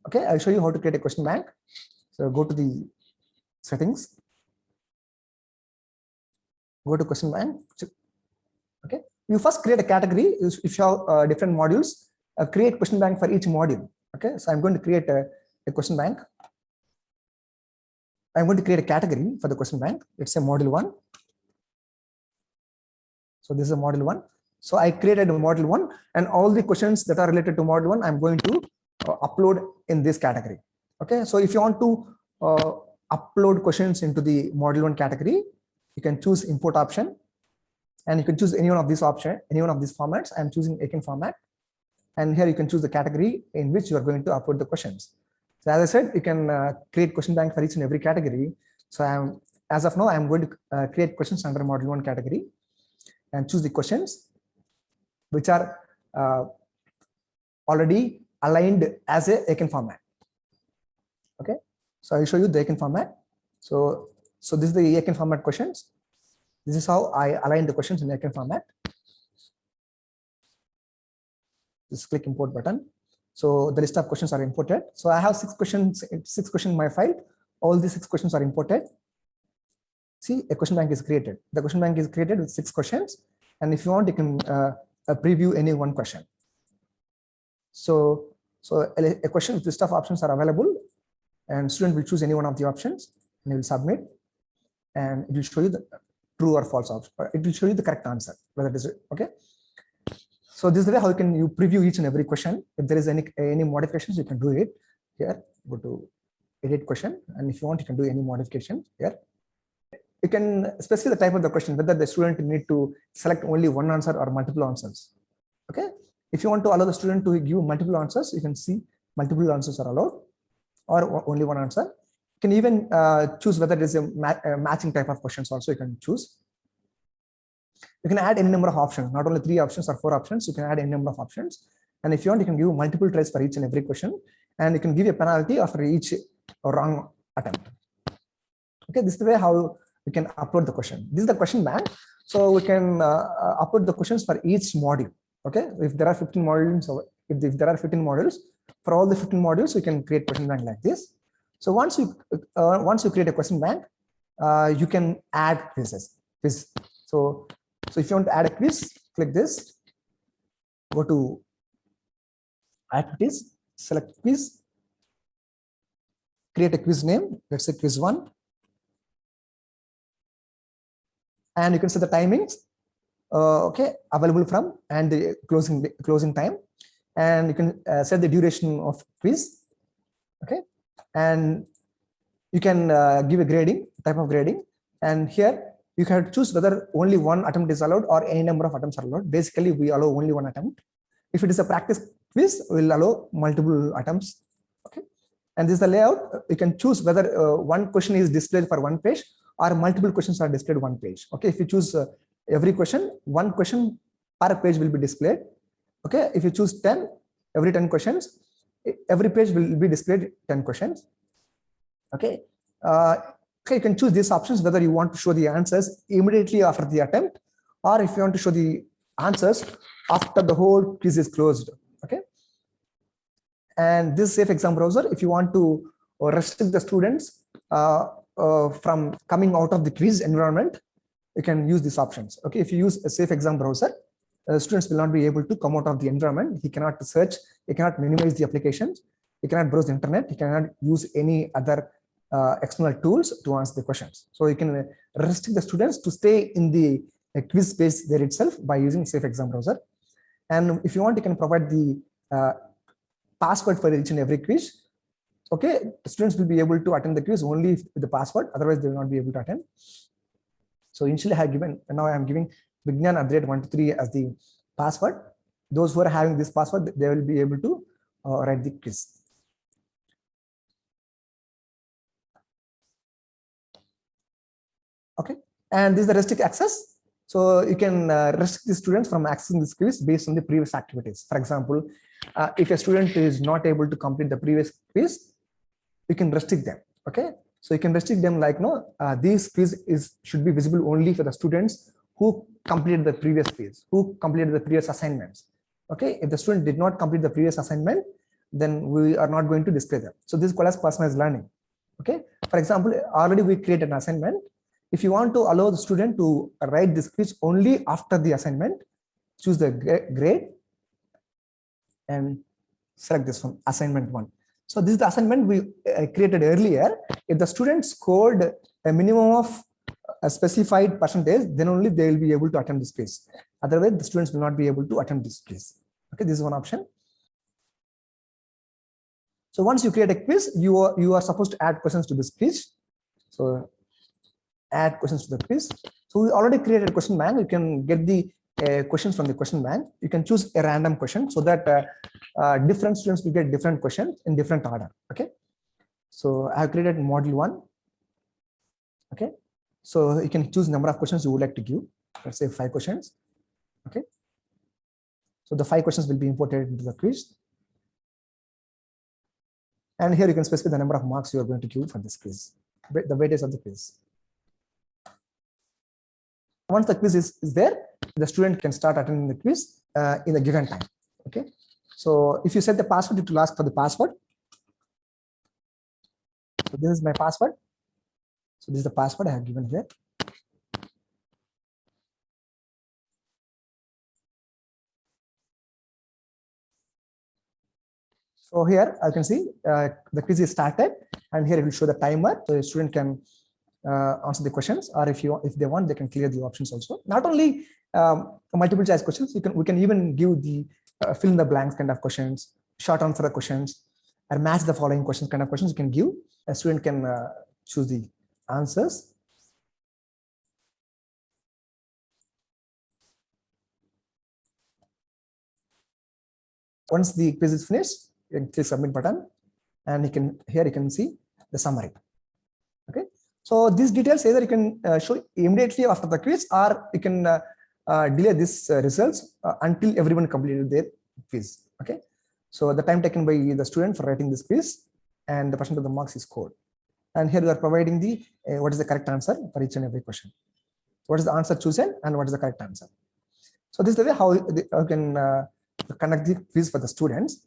Okay, I'll show you how to create a question bank. So go to the settings, go to question bank. Okay, you first create a category. If you have different modules, create question bank for each module. Okay, so I'm going to create a question bank. I'm going to create a category for the question bank. Let's say module 1. So this is a module 1. So I created a module 1, and all the questions that are related to module 1, I'm going to upload in this category. Okay, so if you want to upload questions into the module 1 category, you can choose import option, and you can choose any one of these options, any one of these formats. I'm choosing Aiken format, and here you can choose the category in which you are going to upload the questions. So as I said, you can create question bank for each and every category. So as of now, I'm going to create questions under module 1 category and choose the questions which are already aligned as a Aiken format. Okay, so I'll show you the Aiken format. So this is the Aiken format questions. This is how I align the questions in Aiken format. Just click import button. So the list of questions are imported. So I have 6 questions in my file. All these 6 questions are imported. See, a question bank is created. The question bank is created with 6 questions. And if you want, you can preview any one question. So a question with list of options are available, and student will choose any one of the options and he will submit, and it will show you the true or false option. It will show you the correct answer, whether it is okay. So this is the way how you preview each and every question. If there is any modifications, you can do it here. Go to edit question, and if you want, you can do any modification here. You can specify the type of the question, whether the student need to select only one answer or multiple answers. Okay, if you want to allow the student to give multiple answers, you can see multiple answers are allowed, or only one answer. You can even choose whether it is a matching type of questions also. You can choose. You can add any number of options, not only 3 options or 4 options. You can add any number of options, and if you want, you can give multiple tries for each and every question, and you can give a penalty after each wrong attempt. Okay, this is the way how we can upload the question. This is the question bank. So we can upload the questions for each module. Okay, if there are 15 modules, or if there are 15 modules, for all the 15 modules, we can create question bank like this. So once you create a question bank, you can add quizzes. So if you want to add a quiz, click this. Go to activities, select quiz, create a quiz name. Let's say quiz 1. And you can set the timings, okay, available from, and the closing time, and you can set the duration of quiz, okay, and you can give a grading, type of grading, and here you can choose whether only one attempt is allowed or any number of attempts are allowed. Basically, we allow only one attempt. If it is a practice quiz, we'll allow multiple attempts, okay. And this is the layout. You can choose whether one question is displayed for one page or multiple questions are displayed one page. Okay, if you choose every question, one question per page will be displayed. Okay, if you choose 10, every 10 questions, every page will be displayed 10 questions. Okay, okay, you can choose these options whether you want to show the answers immediately after the attempt, or if you want to show the answers after the whole quiz is closed. Okay, and this safe exam browser, if you want to restrict the students from coming out of the quiz environment, you can use these options. Okay, if you use a safe exam browser, students will not be able to come out of the environment. He cannot search, he cannot minimize the applications, he cannot browse the internet, he cannot use any other external tools to answer the questions. So you can restrict the students to stay in the quiz space there itself by using safe exam browser. And if you want, you can provide the password for each and every quiz. Okay, students will be able to attend the quiz only with the password, otherwise they will not be able to attend. So initially I have given, and now I am giving Vignan@123 as the password. Those who are having this password, they will be able to write the quiz. Okay, and this is the restrict access. So you can restrict the students from accessing this quiz based on the previous activities. For example, if a student is not able to complete the previous quiz, you can restrict them. Okay, so you can restrict them like, no, these quiz should be visible only for the students who completed the previous quiz, who completed the previous assignments. Okay, if the student did not complete the previous assignment, then we are not going to display them. So this is called as personalized learning. Okay. For example, already we create an assignment. If you want to allow the student to write this quiz only after the assignment, choose the grade and select this one, assignment 1. So this is the assignment we created earlier. If the student scored a minimum of a specified percentage, then only they will be able to attempt this quiz. Otherwise, the students will not be able to attempt this quiz. Okay, this is one option. So once you create a quiz, you are supposed to add questions to this quiz. So add questions to the quiz. So we already created a question bank. You can get the questions from the question bank. You can choose a random question so that different students will get different questions in different order. Okay. So I have created module 1. Okay. So you can choose number of questions you would like to give. Let's say 5 questions. Okay. So the 5 questions will be imported into the quiz. And here you can specify the number of marks you are going to give for this quiz, the weightage of the quiz. Once the quiz is there, the student can start attending the quiz in the given time. Okay. So if you set the password, it will ask for the password. So this is my password. So this is the password I have given here. So here I can see the quiz is started, and here it will show the timer, so the student can answer the questions, or if they want, they can clear the options also. Not only multiple choice questions, we can even give the fill in the blanks kind of questions, short answer questions, or match the following questions kind of questions. You can give. A student can choose the answers. Once the quiz is finished, you can click submit button, and here you can see the summary. Okay. So these details either you can show immediately after the quiz, or you can delay these results until everyone completed their quiz. Okay. So the time taken by the student for writing this quiz and the percent of the marks is scored. And here we are providing the what is the correct answer for each and every question. What is the answer chosen and what is the correct answer. So this is the way how you can conduct the quiz for the students.